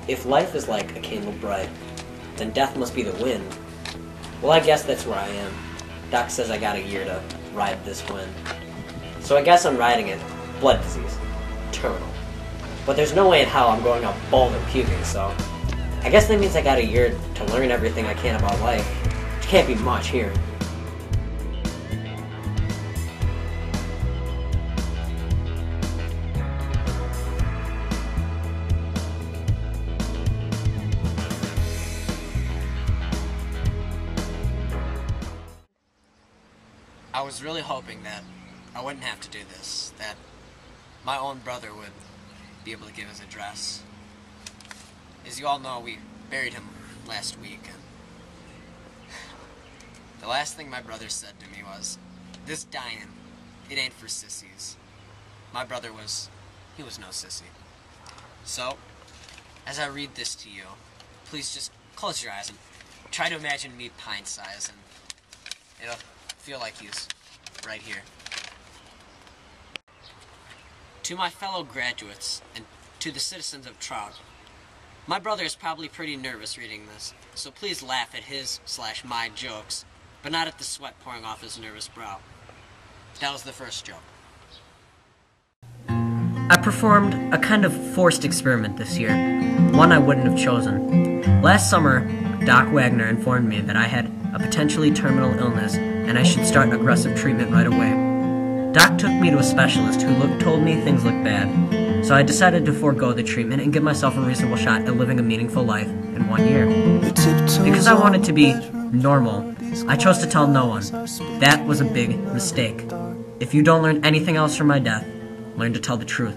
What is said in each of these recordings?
If life is like a candle bright, then death must be the wind. Well, I guess that's where I am. Doc says I got a year to ride this wind. So I guess I'm riding it. Blood disease. Terminal. But there's no way in hell I'm going out bald and puking, so I guess that means I got a year to learn everything I can about life, which can't be much here. I was really hoping that I wouldn't have to do this, that my own brother would be able to give his address. As you all know, we buried him last week, and the last thing my brother said to me was, "This dying, it ain't for sissies." My brother he was no sissy. So, as I read this to you, please just close your eyes and try to imagine me pint-sized, and it'll feel like he's right here. To my fellow graduates, and to the citizens of Trout, my brother is probably pretty nervous reading this, so please laugh at his/my jokes, but not at the sweat pouring off his nervous brow. That was the first joke. I performed a kind of forced experiment this year, one I wouldn't have chosen. Last summer, Doc Wagner informed me that I had a potentially terminal illness and I should start aggressive treatment right away. Doc took me to a specialist who told me things looked bad, so I decided to forego the treatment and give myself a reasonable shot at living a meaningful life in 1 year. Because I wanted to be normal, I chose to tell no one. That was a big mistake. If you don't learn anything else from my death, learn to tell the truth.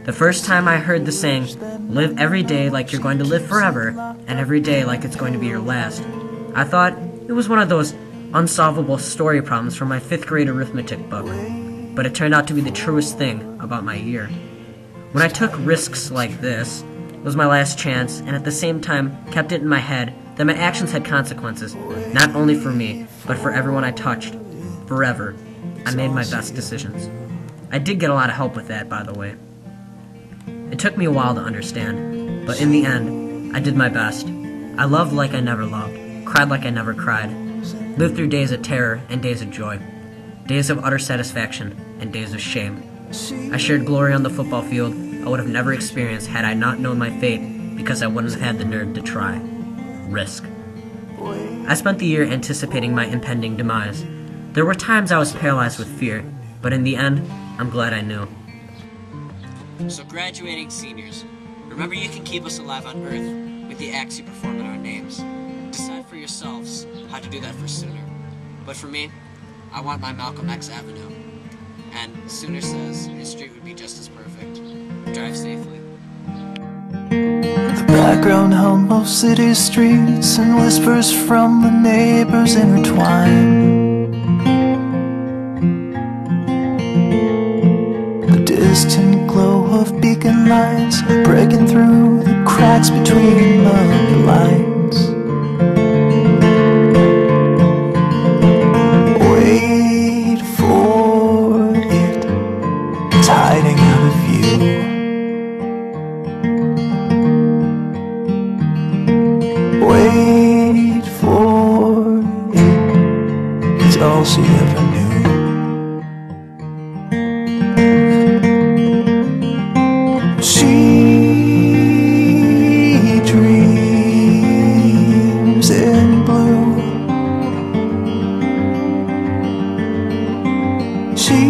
The first time I heard the saying, "Live every day like you're going to live forever, and every day like it's going to be your last," I thought it was one of those unsolvable story problems from my 5th grade arithmetic book, but it turned out to be the truest thing about my year. When I took risks like this, it was my last chance, and at the same time kept it in my head that my actions had consequences, not only for me, but for everyone I touched, forever. I made my best decisions. I did get a lot of help with that, by the way. It took me a while to understand, but in the end, I did my best. I loved like I never loved, cried like I never cried, lived through days of terror and days of joy, days of utter satisfaction and days of shame. I shared glory on the football field I would have never experienced had I not known my fate, because I wouldn't have had the nerve to try. Risk. I spent the year anticipating my impending demise. There were times I was paralyzed with fear, but in the end, I'm glad I knew. So graduating seniors, remember you can keep us alive on Earth with the acts you perform in our names. Decide for yourselves how to do that for Sooner. But for me, I want my Malcolm X Avenue. And Sooner says his street would be just as perfect. Drive safely. The background hum of city streets and whispers from the neighbors intertwine. The distant glow of beacon lights breaking through the cracks between the lines. Wait for it, it's hiding out of view. Wait for it, it's all she ever knew. She dreams in blue. She